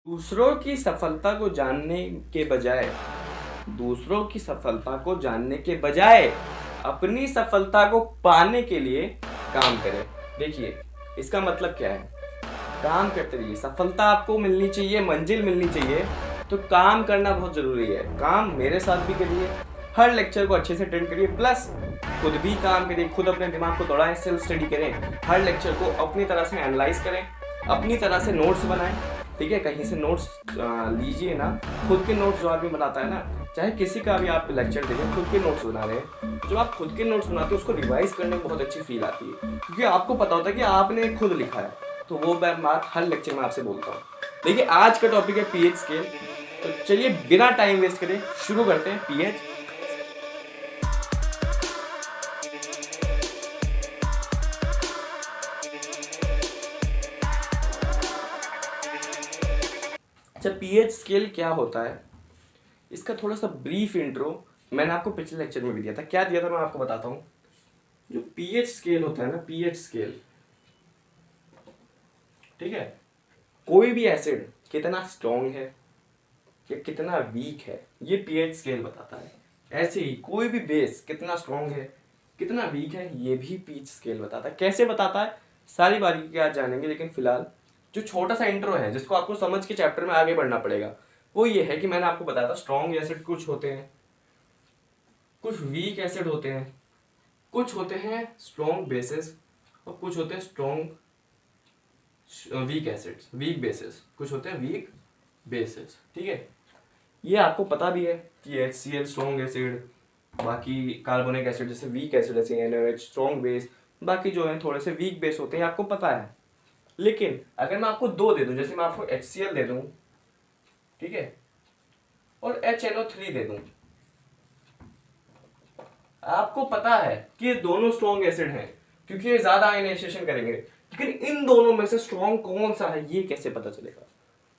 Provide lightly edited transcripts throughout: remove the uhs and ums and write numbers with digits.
दूसरों की सफलता को जानने के बजाय दूसरों की सफलता को जानने के बजाय अपनी सफलता को पाने के लिए काम करें। देखिए, इसका मतलब क्या है? काम करते रहिए, सफलता आपको मिलनी चाहिए, मंजिल मिलनी चाहिए, तो काम करना बहुत ज़रूरी है। काम मेरे साथ भी करिए, हर लेक्चर को अच्छे से अटेंड करिए, प्लस खुद भी काम करिए, खुद अपने दिमाग को दौड़ाएं, सेल्फ स्टडी करें, हर लेक्चर को अपनी तरह से एनालाइज करें, अपनी तरह से नोट्स बनाएं। ठीक है, कहीं से नोट्स लीजिए ना, खुद के नोट्स जो आदमी बनाता है ना, चाहे किसी का भी आप लेक्चर देखें, खुद के नोट्स बना रहे हैं, जो आप खुद के नोट्स बनाते हैं उसको रिवाइज करने में बहुत अच्छी फील आती है, क्योंकि आपको पता होता है कि आपने खुद लिखा है। तो वो मैं बात हर लेक्चर में आपसे बोलता हूँ। देखिए, आज का टॉपिक है पीएच स्केल। तो चलिए बिना टाइम वेस्ट करें शुरू करते हैं पीएच। अच्छा, पीएच स्केल क्या होता है, इसका थोड़ा सा ब्रीफ इंट्रो मैंने आपको पिछले लेक्चर में भी दिया था। क्या दिया था मैं आपको बताता हूँ। जो पीएच स्केल होता है ना, पीएच स्केल, ठीक है, कोई भी एसिड कितना स्ट्रॉन्ग है या कितना वीक है, ये पीएच स्केल बताता है। ऐसे ही कोई भी बेस कितना स्ट्रॉन्ग है कितना वीक है, ये भी पीएच स्केल बताता है। कैसे बताता है, सारी बारीकी आज जानेंगे, लेकिन फिलहाल जो छोटा सा इंट्रो है जिसको आपको समझ के चैप्टर में आगे बढ़ना पड़ेगा, वो ये है कि मैंने आपको बताया था स्ट्रॉन्ग एसिड कुछ होते हैं, कुछ वीक एसिड होते हैं, कुछ होते हैं स्ट्रॉन्ग बेसिस, और कुछ होते हैं strong weak acids, weak bases, कुछ होते हैं वीक बेसिस। ठीक है, ये आपको पता भी है कि HCl स्ट्रॉन्ग एसिड, बाकी कार्बोनिक एसिड जैसे वीक एसिड जैसे NaOH स्ट्रॉन्ग बेस, बाकी जो है थोड़े से वीक बेस होते हैं, आपको पता है। लेकिन अगर मैं आपको दो दे दूं, जैसे मैं आपको HCl दे दूं, ठीक है, और HNO3 दे दूं, आपको पता है कि ये दोनों स्ट्रॉन्ग एसिड हैं क्योंकि ये ज्यादा आयनाइजेशन करेंगे, लेकिन इन दोनों में से स्ट्रॉन्ग कौन सा है ये कैसे पता चलेगा?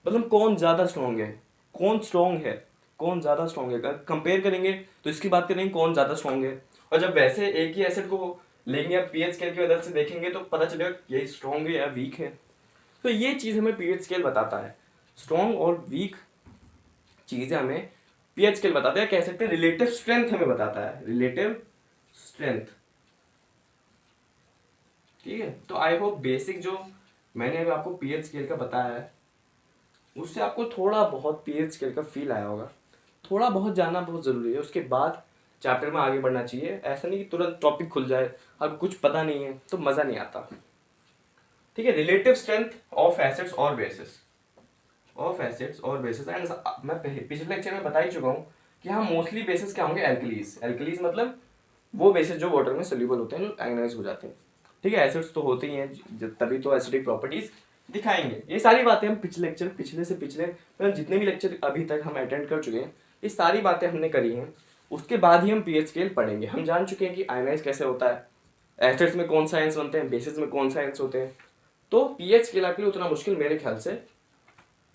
मतलब कौन ज्यादा स्ट्रॉन्ग है, कौन स्ट्रॉन्ग है, कौन ज्यादा स्ट्रॉन्ग है, कंपेयर करेंगे तो इसकी बात करेंगे कौन ज्यादा स्ट्रॉन्ग है। और जब वैसे एक ही एसिड को लेंगे, पीएच स्केल की मदद से देखेंगे तो पता चलेगा ये स्ट्रॉन्ग है या वीक है। तो ये चीज हमें पीएच स्केल बताता है, स्ट्रॉन्ग और वीक चीजें हमें पीएच स्केल बताते हैं। कह सकते हैं रिलेटिव स्ट्रेंथ हमें बताता है, रिलेटिव स्ट्रेंथ। ठीक है, तो आई होप बेसिक जो मैंने अभी आपको पीएच स्केल का बताया है उससे आपको थोड़ा बहुत पीएच स्केल का फील आया होगा। थोड़ा बहुत जानना बहुत ज़रूरी है, उसके बाद चैप्टर में आगे बढ़ना चाहिए। ऐसा नहीं कि तुरंत टॉपिक खुल जाए, आपको कुछ पता नहीं है तो मज़ा नहीं आता। ठीक है, रिलेटिव स्ट्रेंथ ऑफ एसिड्स और बेसिस, ऑफ एसिड्स और बेसिस। एंड मैं पिछले लेक्चर में बता ही चुका हूँ कि हाँ, मोस्टली बेसिस क्या होंगे, एल्कलीज। एल्कलीज मतलब वो बेसिस जो वाटर में सोल्यूबल होते हैं, आयनाइज हो जाते हैं। ठीक है, एसिड्स तो होते ही हैं, तभी तो एसिडिक प्रॉपर्टीज दिखाएंगे। ये सारी बातें हम पिछले से पिछले मतलब जितने भी लेक्चर अभी तक हम अटेंड कर चुके हैं, ये सारी बातें हमने करी हैं। उसके बाद ही हम पीएच स्केल पढ़ेंगे। हम जान चुके हैं कि आयनाइज कैसे होता है, एसिड्स में कौन सा आयंस बनते हैं, बेसिस में कौन सा आयंस होते हैं। तो पीएच स्केल आपके लिए उतना मुश्किल मेरे ख्याल से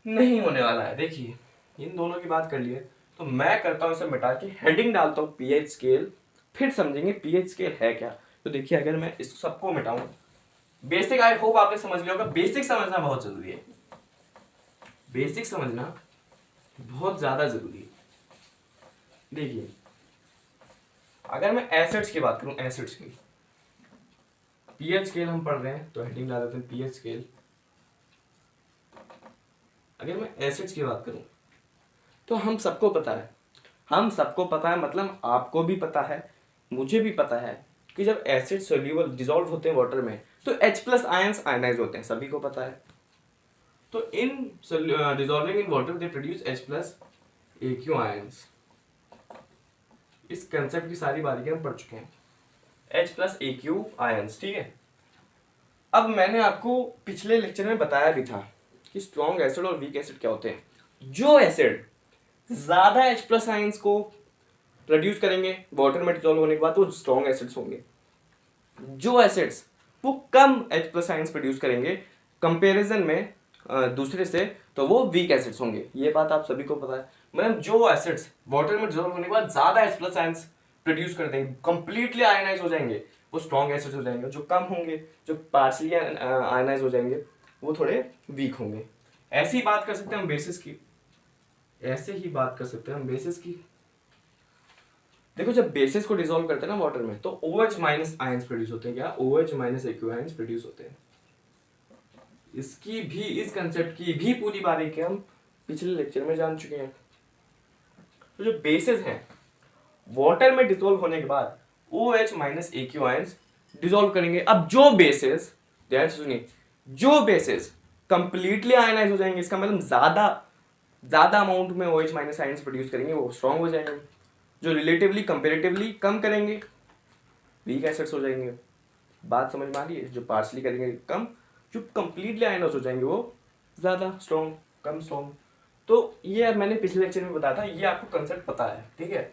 नहीं होने वाला है। देखिए, इन दोनों की बात कर लिए, तो मैं करता हूँ इसे मिटा के हेडिंग डालता हूँ पीएच स्केल, फिर समझेंगे पीएच स्केल है क्या। तो देखिए, अगर मैं इस सबको मिटाऊं, बेसिक आई होप आपने समझ लिया होगा। बेसिक समझना बहुत जरूरी है, बेसिक समझना बहुत ज्यादा जरूरी है। देखिए, अगर मैं एसिड्स की बात करूं, एसिड्स की पीएच स्केल हम पढ़ रहे हैं तो हेडिंग डाल देते हैं पीएच स्केल। अगर मैं एसिड्स की बात करूं तो हम सबको पता है, हम सबको पता है मतलब आपको भी पता है, मुझे भी पता है कि जब एसिड सोल्यूबल डिसॉल्व होते हैं वाटर में तो H+ आयंस आयनाइज होते हैं, सभी को पता है। तो in dissolving in water they produce H+ AQ ions. इस कंसेप्ट की सारी बारीकियां हम पढ़ चुके हैं, H+ AQ आयंस। ठीक है, अब मैंने आपको पिछले लेक्चर में बताया भी था कि स्ट्रॉन्ग एसिड और वीक एसिड क्या होते हैं। जो एसिड ज्यादा H+ आयंस को प्रोड्यूस करेंगे वाटर में डिसॉल्व होने के बाद, वो स्ट्रॉन्ग एसिड्स होंगे। जो एसिड्स वो कम H+ आयंस प्रोड्यूस करेंगे कंपैरिजन में दूसरे से, तो वो वीक एसिड्स होंगे। ये बात आप सभी को पता है। मतलब जो एसिड्स वाटर में डिसॉल्व होने के बाद ज्यादा H+ आयंस प्रोड्यूस कर देंगे, कंप्लीटली आयनाइज हो जाएंगे, वो स्ट्रॉन्ग एसिड्स हो जाएंगे। जो कम होंगे, जो पार्शली आयनाइज हो जाएंगे, वो थोड़े वीक होंगे। ऐसे ही बात कर सकते हैं हम बेसिस की, ऐसे ही बात कर सकते हैं हम बेसिस की। देखो जब बेसिस को डिसॉल्व करते हैं ना वाटर में, तो OH माइनस आयंस प्रोड्यूस होते हैं। क्या? OH minus AQ ions produce होते हैं। इसकी भी, इस कंसेप्ट की भी पूरी बारीकी हम पिछले लेक्चर में जान चुके हैं। तो जो बेसिस हैं वाटर में डिसॉल्व होने के बाद OH minus AQ ions dissolve करेंगे। अब जो बेसिस, ध्यान से सुनिए, जो बेसिस कंप्लीटली आयनाइज हो जाएंगे, इसका मतलब ज्यादा अमाउंट में OH माइनस आयंस प्रोड्यूस करेंगे, वो स्ट्रॉन्ग हो जाएंगे। जो रिलेटिवली कंपेरेटिवली कम करेंगे, वीक एसिड्स हो जाएंगे। बात समझ में आ रही है? जो पार्शली करेंगे कम, जो कंप्लीटली आयनाइज हो जाएंगे वो ज्यादा स्ट्रॉन्ग, कम स्ट्रॉन्ग। तो ये मैंने पिछले लेक्चर में बताया था, ये आपको कंसेप्ट पता है, ठीक है।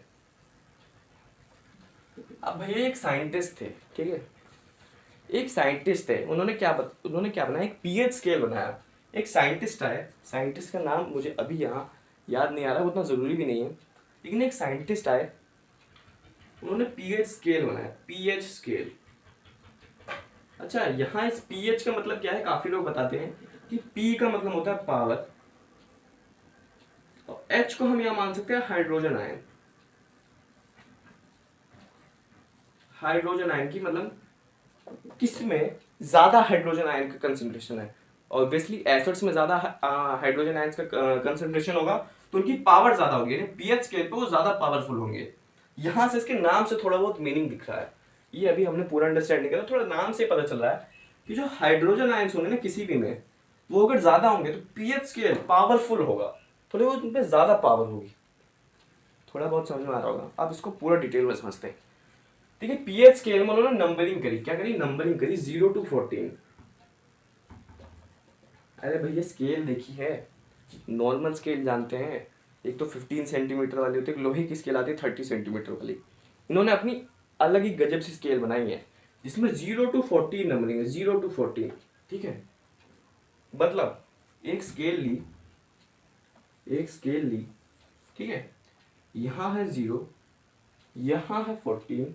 अब भैया एक साइंटिस्ट थे, ठीक है, एक साइंटिस्ट थे, उन्होंने क्या बनाया, एक पीएच स्केल बनाया। एक साइंटिस्ट आए, साइंटिस्ट का नाम मुझे अभी यहाँ याद नहीं आ रहा, उतना ज़रूरी भी नहीं है, लेकिन एक साइंटिस्ट आए, उन्होंने पीएच स्केल बनाया, पीएच स्केल। अच्छा, यहाँ इस पीएच का मतलब क्या है? काफ़ी लोग बताते हैं कि पी का मतलब होता है पावर, और एच को हम यहाँ मान सकते हैं हाइड्रोजन आयन। हाइड्रोजन आयन की मतलब किसमें ज्यादा हाइड्रोजन आयन का कंसंट्रेशन है। ऑब्वियसली एसिड्स में ज्यादा हाइड्रोजन आयन का कंसंट्रेशन होगा, तो उनकी पावर ज्यादा होगी, यानी पीएच स्केल पे वो ज्यादा पावरफुल होंगे। यहां से इसके नाम से थोड़ा बहुत मीनिंग दिख रहा है, ये अभी हमने पूरा अंडरस्टैंडिंग किया, थोड़ा नाम से पता चल रहा है कि जो हाइड्रोजन आयन्स होंगे ना किसी भी में, वो अगर ज्यादा होंगे तो पीएच स्केल पावरफुल होगा, थोड़ी बहुत उन पर ज्यादा पावर होगी। थोड़ा बहुत समझ में आ रहा होगा, आप इसको पूरा डिटेल में समझते हैं। ठीक है, पीएच स्केल में उन्होंने नंबरिंग करी, क्या करी? नंबरिंग करी 0 to 14। अरे भैया स्केल देखी है, नॉर्मल स्केल जानते हैं, एक तो 15 सेंटीमीटर वाली होती है, लोहे की स्केल आती है 30 सेंटीमीटर वाली। इन्होंने अपनी अलग ही गजब सी स्केल बनाई है जिसमें 0 to 14 नंबरिंग है, 0 to 14। ठीक है, मतलब एक स्केल ली, ठीक है, यहाँ है 0, यहाँ है 14,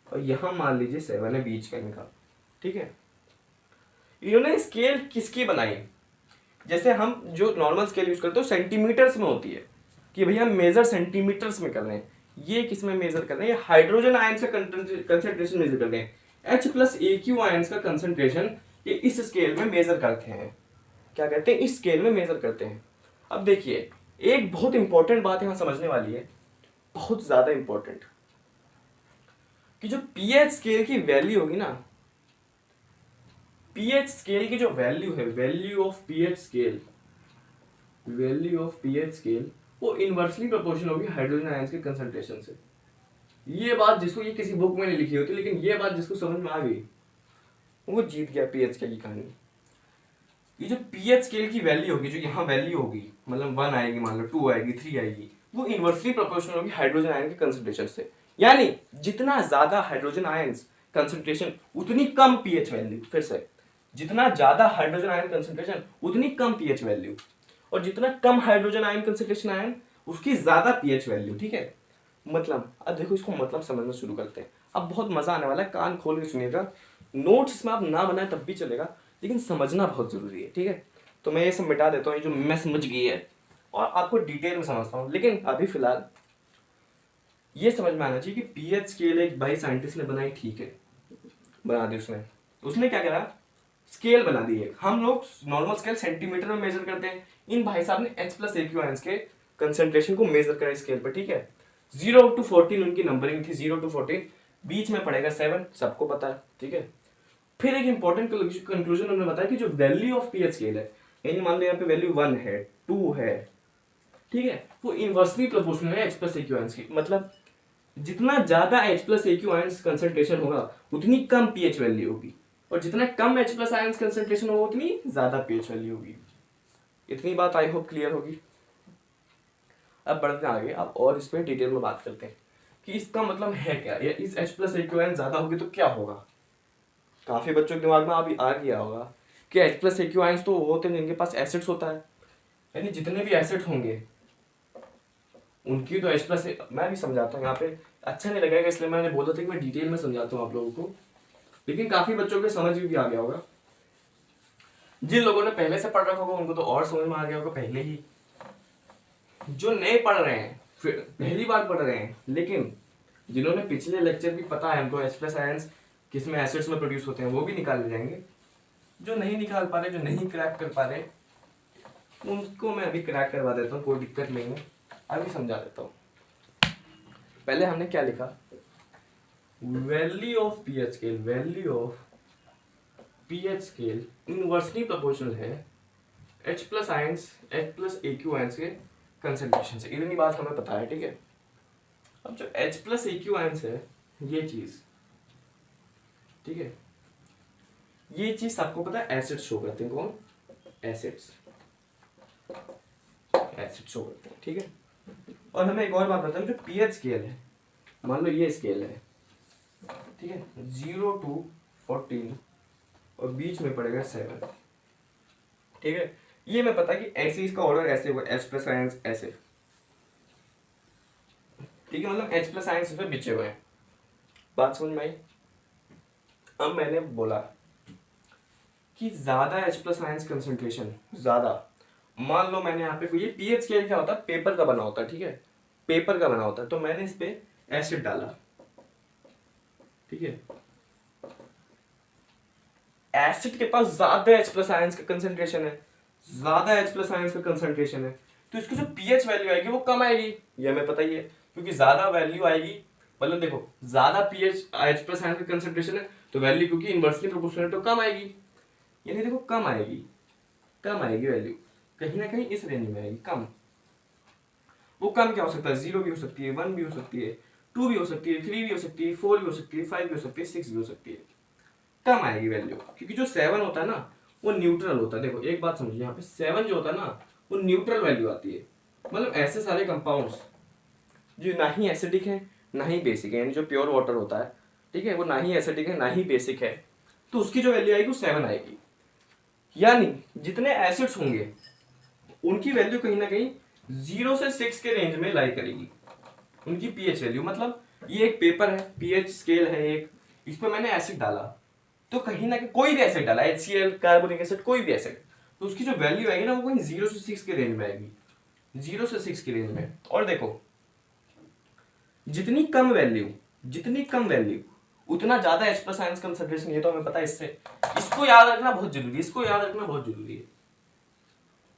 और यहाँ मान लीजिए 7 है बीच का इनका। ठीक है, इन्होंने स्केल किसकी बनाई? जैसे हम जो नॉर्मल स्केल यूज करते हो सेंटीमीटर्स में होती है, कि भैया मेजर सेंटीमीटर्स में कर रहे हैं, ये किस में मेजर कर रहे हैं? हाइड्रोजन आयंस का कंसंट्रेशन मेजर कर रहे हैं। H+AQ आयंस का कंसंट्रेशन ये इस स्केल में मेजर करते हैं। क्या कहते हैं? इस स्केल में मेजर करते हैं। अब देखिए, एक बहुत इंपॉर्टेंट बात यहां समझने वाली है, बहुत ज्यादा इंपॉर्टेंट, कि जो पीएच स्केल की वैल्यू होगी ना, पीएच स्केल की जो वैल्यू है, वैल्यू ऑफ पीएच स्केल, वो इनवर्सली प्रोपोर्शनल होगी हाइड्रोजन आयंस के कंसंट्रेशन से। ये बात जिसको, ये किसी बुक में नहीं लिखी होती, लेकिन ये बात जिसको समझ में आ गई वो जीत गया पीएच स्केल की कहानी। ये जो पीएच स्केल की वैल्यू होगी, जो यहाँ वैल्यू होगी, मतलब 1 आएगी, मान लो 2 आएगी, 3 आएगी, वो इनवर्सली प्रोपोर्शनल होगी हाइड्रोजन आयन के कंसंट्रेशन से। यानी जितना ज्यादा हाइड्रोजन आयंस कंसंट्रेशन उतनी कम पीएच वैल्यू। फिर से, जितना ज्यादा हाइड्रोजन आयन कंसंट्रेशन उतनी कम पीएच वैल्यू, और जितना कम हाइड्रोजन आयन कंसंट्रेशन आयन उसकी ज्यादा पीएच वैल्यू। ठीक है, मतलब अब देखो इसको मतलब समझना शुरू करते हैं। अब बहुत मजा आने वाला है, कान खोल के सुनिएगा। नोट्स इसमें आप ना बनाए तब भी चलेगा, लेकिन समझना बहुत जरूरी है। ठीक है, तो मैं ये सब मिटा देता हूँ, ये जो मैं समझ गई है, और आपको डिटेल में समझता हूँ। लेकिन अभी फिलहाल ये समझ में आना चाहिए कि पीएच स्केल एक भाई साइंटिस्ट ने बनाई, ठीक है, बना दी उसने क्या करा? स्केल बना दी है। हम लोग नॉर्मल स्केल सेंटीमीटर में मेजर करते हैं, इन भाई साहब ने H+AQ आयंस के कंसंट्रेशन को मेजर करा स्केल पर। ठीक है, 0 to 14 उनकी नंबरिंग थी, 0 to 14, बीच में पड़ेगा 7, सबको पता है। ठीक है, फिर एक इंपॉर्टेंट कंक्लूजन उन्होंने बताया कि जो वैल्यू ऑफ पीएच स्केल है, यानी मान लो यहाँ पे वैल्यू 1 है, 2 है, ठीक है, वो इनवर्सली प्रोपोर्शनल है H+AQ आयंस की। मतलब जितना ज्यादा H+AQ आयंस कंसंट्रेशन होगा उतनी कम पीएच वैल्यू होगी, और जितना कम H+ आयंस कंसंट्रेशन होगा उतनी ज्यादा पीएच वैल्यू होगी। इतनी बात आई होप क्लियर होगी। अब बढ़ते हैं आगे, अब और इस पर डिटेल में बात करते हैं कि इसका मतलब है क्या, या इस H+AQ आयंस ज्यादा होगी तो क्या होगा। काफी बच्चों के दिमाग में अभी आ गया होगा कि H+AQ आयंस तो होते हैं जिनके पास एसिड्स होता है, यानी जितने भी एसिड होंगे उनकी तो H+, मैं भी समझाता हूँ यहाँ पे, अच्छा नहीं लगेगा इसलिए मैंने बोला था कि मैं डिटेल में समझाता हूँ आप लोगों को, लेकिन काफी बच्चों के समझ भी आ गया होगा। जिन लोगों ने पहले से पढ़ रखा होगा उनको तो और समझ में आ गया होगा पहले ही। जो नए पढ़ रहे हैं, फिर पहली बार पढ़ रहे हैं, लेकिन जिन्होंने पिछले लेक्चर भी पता है उनको H+ आयंस किस में एसिड्स में प्रोड्यूस होते हैं, वो भी निकाल ले जाएंगे। जो नहीं निकाल पा रहे, जो नहीं क्रैक कर पा रहे, उनको मैं अभी क्रैक करवा देता हूँ, कोई दिक्कत नहीं है, अभी समझा देता हूँ। पहले हमने क्या लिखा, value of pH scale, value of pH scale inversely proportional है H+ ions, H+ AQ ions के कंसंट्रेशन से। इतनी बात हमें पता है, ठीक है। अब जो H+ AQ आयंस है, ये चीज, ठीक है, ये चीज आपको पता है एसिड शो करते हैं। कौन? एसिड्स, एसिड शो करते हैं, ठीक है। और हमें एक और बात बताओ, जो पीएच स्केल है, मान लो ये स्केल है, ठीक है, 0 to 14 और बीच में पड़ेगा 7, ठीक है। ये मैं पता कि ऐसे इसका ऑर्डर ऐसे होगा, H+ आयंस ऐसे, ठीक है, मतलब H+ आयंस इसमें बिछे हुए हैं। बात समझ में आई? अब मैंने बोला कि ज्यादा H+ आयंस कंसंट्रेशन, ज्यादा, मान लो मैंने यहाँ पे, ये पीएच स्केल क्या होता है, पेपर का बना होता है, ठीक है, पेपर का बना होता है। तो मैंने इस पे एसिड डाला, ठीक है, एसिड के पास ज्यादा H+ आयंस का कंसंट्रेशन है, ज्यादा H+ आयंस का कंसंट्रेशन है, तो इसकी जो पीएच वैल्यू आएगी वो कम आएगी, ये हमें पता ही है, क्योंकि ज्यादा वैल्यू आएगी, मतलब देखो ज्यादा पीएच H+ आयंस का कंसंट्रेशन है तो वैल्यू क्योंकि इनवर्सली प्रोपोर्शनल तो कम आएगी, यानी देखो कम आएगी, कम आएगी वैल्यू, कहीं ना कहीं इस रेंज में आएगी कम। वो कम क्या हो सकता है, 0 भी हो सकती है, 1 भी हो सकती है, 2 भी हो सकती है, 3 भी हो सकती है, 4 भी हो सकती है, 5 भी हो सकती है, 6 भी हो सकती है, कम आएगी वैल्यू, क्योंकि जो 7 होता है ना वो न्यूट्रल होता है। देखो एक बात समझिए, यहाँ पे 7 जो होता है ना वो न्यूट्रल वैल्यू आती है, मतलब ऐसे सारे कंपाउंड्स जो ना ही एसिडिक है ना ही बेसिक है, यानी जो प्योर वाटर होता है, ठीक है, वो ना ही एसिडिक है ना ही बेसिक है, तो उसकी जो वैल्यू आएगी वो 7 आएगी। यानी जितने एसिड्स होंगे उनकी वैल्यू कहीं ना कहीं 0 से 6 के रेंज में लाई करेगी, उनकी पीएच वैल्यू। मतलब ये एक पेपर है, पीएच स्केल है एक, इस पर मैंने एसिड डाला, तो कहीं ना कहीं कोई भी एसिड डाला, HCl, कार्बोनिक एसिड, कोई भी एसिड, तो उसकी जो वैल्यू आएगी ना वो कहीं 0 से 6 के रेंज में आएगी, 0 से 6 के रेंज में। और देखो जितनी कम वैल्यू, जितनी कम वैल्यू उतना ज्यादा H+ आयंस कंसंट्रेशन, ये तो हमें पता है। इससे इसको याद रखना बहुत जरूरी है, इसको याद रखना बहुत जरूरी है।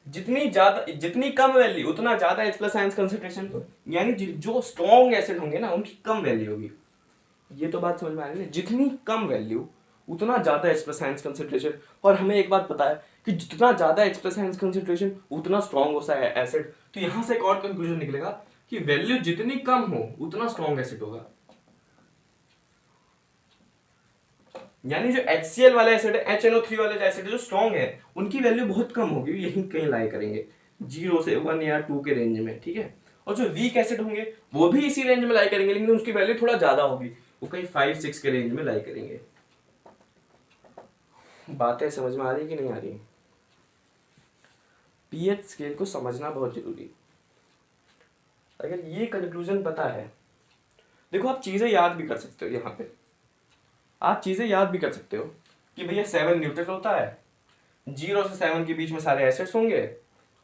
जितनी ज्यादा, जितनी कम वैल्यू उतना ज्यादा H+ आयंस कंसंट्रेशन, यानी जो स्ट्रॉन्ग एसिड होंगे ना उनकी कम वैल्यू होगी। ये तो बात समझ में आ रही है, जितनी कम वैल्यू उतना ज्यादा H+ आयंस कंसंट्रेशन। और हमें एक बात पता है कि जितना ज्यादा H+ आयंस कंसंट्रेशन उतना स्ट्रॉन्ग होता है एसिड। तो यहां से एक और कंक्लूजन निकलेगा कि वैल्यू जितनी कम हो उतना स्ट्रॉन्ग एसिड होगा। यानी जो HCl वाले एसिड है, HNO3 वाले एसिड जो स्ट्रॉन्ग है, उनकी वैल्यू बहुत कम होगी, यही कहीं लाई करेंगे 0 से 1 या 2 के रेंज में, ठीक है। और जो वीक एसिड होंगे वो भी इसी रेंज में लाई करेंगे, लेकिन उसकी वैल्यू थोड़ा ज्यादा होगी, वो कहीं 5-6 के रेंज में लाई करेंगे। बातें समझ में आ रही कि नहीं आ रही? पीएच स्केल को समझना बहुत जरूरी। अगर ये कंक्लूजन पता है, देखो आप चीजें याद भी कर सकते हो, यहाँ पे आप चीजें याद भी कर सकते हो कि भैया 7 न्यूट्रल होता है, 0 से 7 के बीच में सारे एसिड्स होंगे,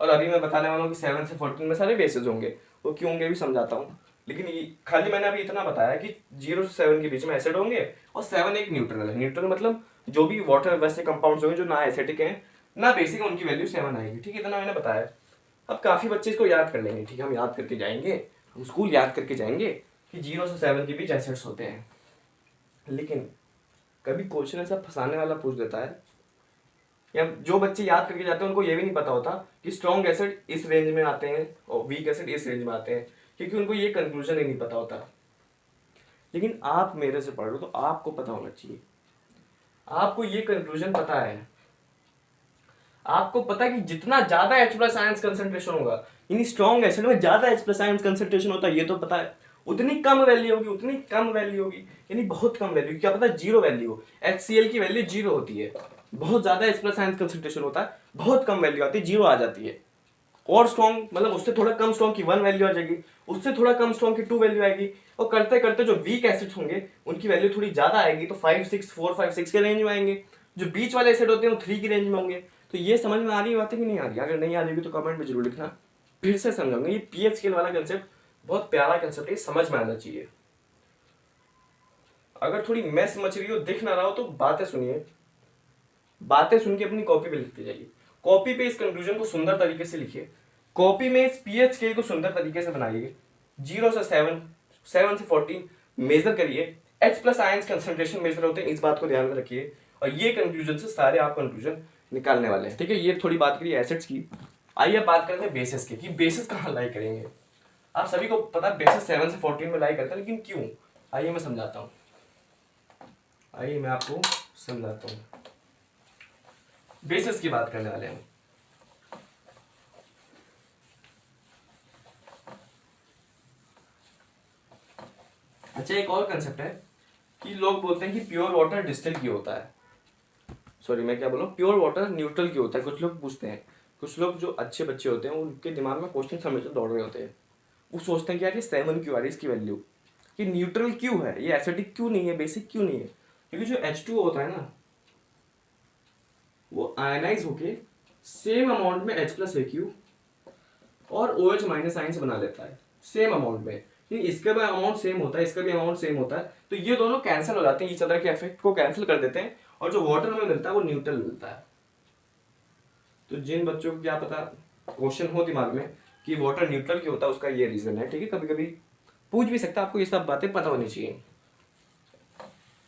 और अभी मैं बताने वाला हूँ कि 7 से 14 में सारे बेसिस होंगे। वो क्यों होंगे भी समझाता हूँ, लेकिन खाली मैंने अभी इतना बताया कि 0 से 7 के बीच में एसिड होंगे और 7 एक न्यूट्रल है। न्यूट्रल मतलब जो भी वाटर वैसे कंपाउंड्स होंगे जो ना एसिडिक हैं ना बेसिक, उनकी वैल्यू 7 आएगी, ठीक है, इतना मैंने बताया। अब काफी बच्चे इसको याद कर लेंगे, ठीक है, हम याद करके जाएंगे, हम स्कूल याद करके जाएंगे कि 0 से 7 के बीच एसिड्स होते हैं। लेकिन कभी क्वेश्चन ऐसा फंसाने वाला पूछ देता है, या जो बच्चे याद करके जाते हैं उनको ये भी नहीं पता होता कि स्ट्रॉन्ग एसिड इस रेंज में आते हैं और वीक एसिड इस रेंज में आते हैं, क्योंकि उनको ये कंक्लूजन ही नहीं पता होता। लेकिन आप मेरे से पढ़ रहे हो तो आपको पता होना चाहिए, आपको ये कंक्लूजन पता है, आपको पता है कि जितना ज्यादा H+ आयंस कंसंट्रेशन होगा, यानी स्ट्रॉन्ग एसिड में ज्यादा H+ आयंस कंसंट्रेशन होता है, ये तो पता है, उतनी कम वैल्यू होगी, उतनी कम वैल्यू होगी, यानी बहुत कम वैल्यू, क्या पता जीरो वैल्यू हो, HCl की वैल्यू 0 होती है, बहुत ज्यादा H+ आयंस कंसंट्रेशन होता है, बहुत कम वैल्यू आती है, 0 आ जाती है। और स्ट्रॉन्ग मतलब उससे थोड़ा कम स्ट्रॉन्ग की 1 वैल्यू आ जाएगी, उससे थोड़ा कम स्ट्रॉन्ग की 2 वैल्यू आएगी, और करते करते जो वीक एसिड्स होंगे उनकी वैल्यू थोड़ी ज्यादा आएगी, तो 5, 6, 4, 5, 6 के रेंज में आएंगे। जो बीच वाले एसिड होते हैं वो 3 की रेंज में होंगे। तो तो ये समझ में आ रही है बातें कि नहीं आ रही? अगर नहीं आ रही तो कमेंट में जरूर लिखना, फिर से समझाऊंगा। ये पीएच स्केल वाला कंसेप्ट बहुत प्यारा कंसेप्ट है, समझ में आना चाहिए। अगर थोड़ी मैथ्स मच रही हो, दिख ना रहा हो, तो बातें सुनिए, बातें सुन के अपनी कॉपी पे लिखते जाइए। कॉपी पे इस कंक्लूजन को सुंदर तरीके से लिखिए, कॉपी में इस पीएच स्केल को सुंदर तरीके से बनाइए। 0 से 7, 7 से 14 मेजर करिए। H plus ions concentration measure होते हैं, इस बात को ध्यान में रखिए। और ये कंक्लूजन से सारे आप कंक्लूजन निकालने वाले हैं, ठीक है। ये थोड़ी बात करिए एसिड्स की। आइए बात करते हैं बेसिस की, कि बेसिस कहाँ लाई करेंगे। आप सभी को पता है बेसिस 7 से 14 में लाई करता है, लेकिन क्यों? आइए मैं समझाता हूँ, आइए मैं आपको समझाता हूँ। बेसिस की बात करने वाले हैं। अच्छा, एक और कंसेप्ट है कि लोग बोलते हैं कि प्योर वाटर डिस्टिल क्यों होता है। सॉरी, मैं क्या बोला, प्योर वाटर न्यूट्रल क्यों होता है। कुछ लोग पूछते हैं, कुछ लोग जो अच्छे बच्चे होते हैं उनके दिमाग में क्वेश्चन हमेशा दौड़ रहे होते हैं। वो सोचते हैं कि यार ये 7 क्यों आ रही है इसकी वैल्यू, कि न्यूट्रल क्यों है, ये एसिडिक क्यों नहीं है, बेसिक क्यों नहीं है। क्योंकि जो H2O होता है ना, वो आयनाइज होके सेम अमाउंट में H प्लस AQ और OH माइनस आयंस बना लेता है, सेम अमाउंट में। इसका भी अमाउंट सेम होता है, इसका भी अमाउंट सेम होता है, तो ये दोनों कैंसिल हो जाते हैं, इस तरह के इफेक्ट को कैंसिल कर देते हैं, और जो वाटर में मिलता है वो न्यूट्रल मिलता है। तो जिन बच्चों को क्या पता क्वेश्चन हो दिमाग में कि वाटर न्यूट्रल क्यों होता है, उसका ये रीजन है, ठीक है। कभी कभी पूछ भी सकता है, आपको ये सब बातें पता होनी चाहिए।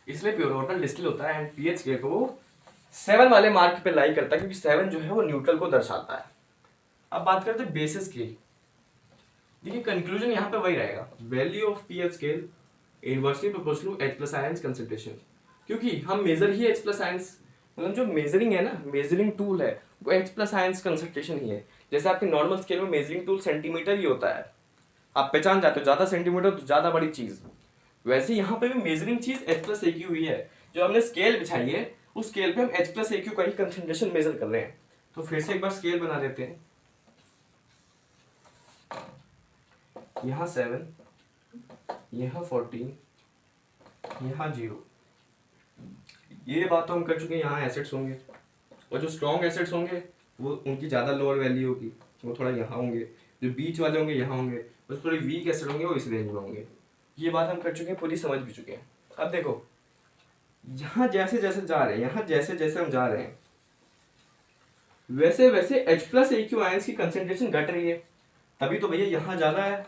इसलिए प्योर वाटर डिस्टिल होता है एंड पीएच स्केल को 7 वाले मार्क पे लाई करता है, क्योंकि 7 जो है वो न्यूट्रल को दर्शाता है। अब बात करते हैं बेसिस की। देखिए कंक्लूजन यहाँ पे वही रहेगा, value of pH scale inversely proportional to H plus ions concentration. क्योंकि हम मेजर ही H प्लस आयंस, मतलब जो मेजरिंग है ना, मेजरिंग टूल है वो H प्लस आयंस कंसंट्रेशन ही है। जैसे आपके नॉर्मल स्केल में मेजरिंग टूल सेंटीमीटर ही होता है, आप पहचान जाते हो, ज्यादा सेंटीमीटर तो ज्यादा बड़ी चीज। वैसे यहाँ पे भी मेजरिंग चीज H प्लस AQ हुई है। जो हमने स्केल बिछाई है उस स्केल पे हम H प्लस AQ का ही कंसंट्रेशन मेजर कर रहे हैं। तो फिर से एक बार स्केल बना देते हैं। यहाँ 7, यहाँ 14, यहाँ 0। ये बात तो हम कर चुके हैं, यहाँ एसिड्स होंगे, और जो स्ट्रॉन्ग एसिड्स होंगे वो उनकी ज़्यादा लोअर वैल्यू होगी, वो थोड़ा यहाँ होंगे। जो बीच वाले होंगे यहाँ होंगे, बस थोड़ी वीक एसिड होंगे वो इस रेंज में होंगे। ये बात हम कर चुके हैं, पूरी समझ भी चुके हैं। अब देखो यहाँ जैसे जैसे जा रहे हैं, यहाँ जैसे जैसे हम जा रहे हैं, वैसे वैसे H प्लस AQ आयंस की कंसेंट्रेशन घट रही है, तभी तो भैया यहाँ ज़्यादा है।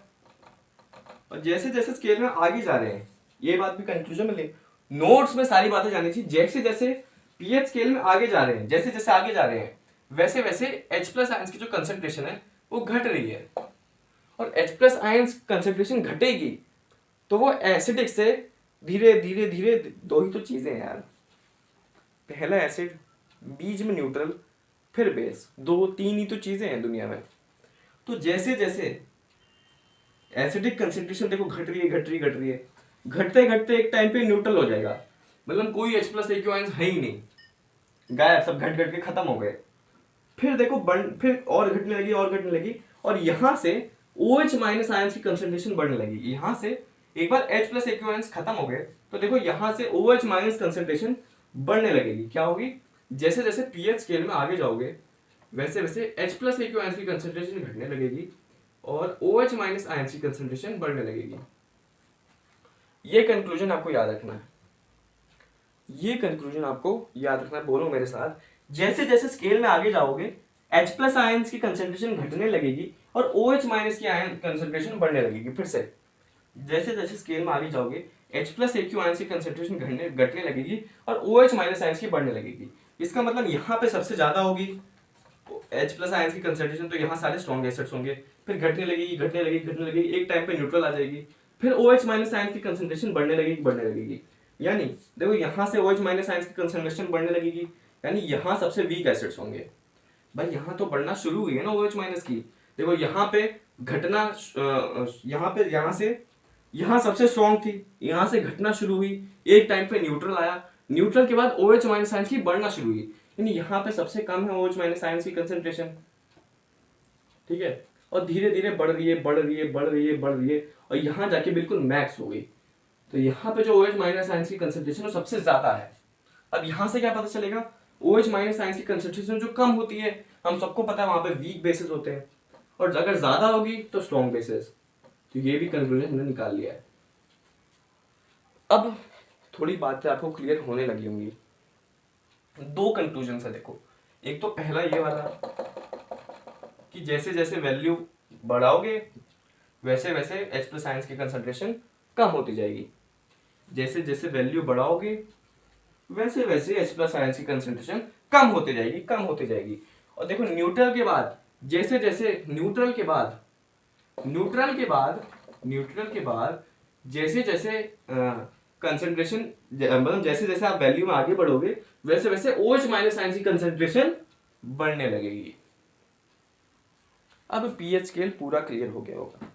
और जैसे जैसे स्केल में आगे जा रहे हैं, ये बात भी कंक्लूजन में ले, नोट्स में सारी बातें जानी चाहिए। जैसे जैसे पीएच स्केल में आगे जा रहे हैं, जैसे जैसे आगे जा रहे हैं, वैसे वैसे H प्लस आयंस की जो कंसेंट्रेशन है वो घट रही है। और H प्लस आयंस कंसेंट्रेशन घटेगी तो वो एसिडिक से धीरे धीरे धीरे, दो ही तो चीजें हैं यार, पहला एसिड, बीच में न्यूट्रल, फिर बेस, 2-3 ही तो चीजें हैं दुनिया में। तो जैसे जैसे एसिडिक कंसेंट्रेशन देखो घट रही है, घट रही है, घट रही है, घटते घटते एक टाइम पे न्यूट्रल हो जाएगा, मतलब कोई H प्लस AQ आयंस है ही नहीं, गायब, सब घट घट के खत्म हो गए। फिर देखो फिर और घटने लगी, और घटने लगी, और यहां से OH माइनस आयंस की कंसेंट्रेशन बढ़ने लगी। यहां से एक बार H प्लस AQ आयंस खत्म हो गए तो देखो यहां से OH माइनस कंसेंट्रेशन बढ़ने लगेगी। क्या होगी? जैसे जैसे पीएच स्केल में आगे जाओगे वैसे वैसे H प्लस AQ आयंस की कंसेंट्रेशन घटने लगेगी और OH माइनस आयंस की कंसेंट्रेशन बढ़ने लगेगी। ये कंक्लूजन आपको याद रखना है, ये कंक्लूजन आपको याद रखना है, बोलो मेरे साथ। जैसे जैसे स्केल में आगे जाओगे H प्लस आयंस की कंसेंट्रेशन घटने लगेगी और OH माइनस की आयन कंसेंट्रेशन बढ़ने लगेगी। फिर से जैसे जैसे स्केल में आगे जाओगे H प्लस AQ आयंस की कंसेंट्रेशन घटने लगेगी और OH माइनस आयंस की बढ़ने लगेगी। इसका मतलब यहाँ पे सबसे ज्यादा होगी H प्लस आयंस की कंसेंट्रेशन, तो यहाँ सारे स्ट्रॉन्ग एसिड्स होंगे, फिर घटने लगेगी, घटने लगेगी, घटने लगेगी, एक टाइम पे न्यूट्रल आ जाएगी, फिर OH माइनस आयंस की कंसेंट्रेशन बढ़ने लगेगी, बढ़ने लगेगी। यानी देखो यहाँ से OH माइनस आयंस की कंसेंट्रेशन बढ़ने लगेगी, यानी यहाँ सबसे वीक एसिड्स होंगे। भाई यहाँ तो बढ़ना शुरू हुई है ना OH माइनस की, देखो यहाँ पे घटना, यहाँ से यहाँ सबसे स्ट्रॉन्ग थी, यहाँ से घटना शुरू हुई, एक टाइम पे न्यूट्रल आया, न्यूट्रल के बाद OH माइनस आयंस की बढ़ना शुरू हुई, यानी यहाँ पे सबसे कम है OH माइनस आयंस की कंसेंट्रेशन, ठीक है। और धीरे धीरे बढ़ रही है, बढ़ रही है, बढ़ रही है, बढ़ रही है, और यहाँ जाके बिल्कुल मैक्स हो गई। तो यहाँ पे जो OH माइनस आयंस की कंसेंट्रेशन वो सबसे ज्यादा है। अब यहाँ से क्या पता चलेगा? OH माइनस आयंस की कंसंट्रेशन जो कम होती है, हम सबको पता है वहां पे वीक बेसिस होते हैं, और अगर ज्यादा होगी तो स्ट्रॉन्ग बेसिस। तो ये भी कंक्लूजन हमने निकाल लिया है। अब थोड़ी बातें आपको क्लियर होने लगी होंगी। दो कंक्लूजन है देखो, एक तो पहला ये वाला कि जैसे जैसे वैल्यू बढ़ाओगे वैसे वैसे H प्लस आयंस की कंसंट्रेशन कम होती जाएगी। जैसे जैसे वैल्यू बढ़ाओगे वैसे वैसे H प्लस आयंस की कंसंट्रेशन कम होती जाएगी, कम होती जाएगी। और देखो न्यूट्रल के बाद जैसे जैसे न्यूट्रल के बाद जैसे जैसे कंसंट्रेशन मतलब जैसे जैसे आप वैल्यू में आगे बढ़ोगे वैसे वैसे OH माइनस आयंस की कंसंट्रेशन बढ़ने लगेगी। अब पीएच स्केल पूरा क्लियर हो गया होगा।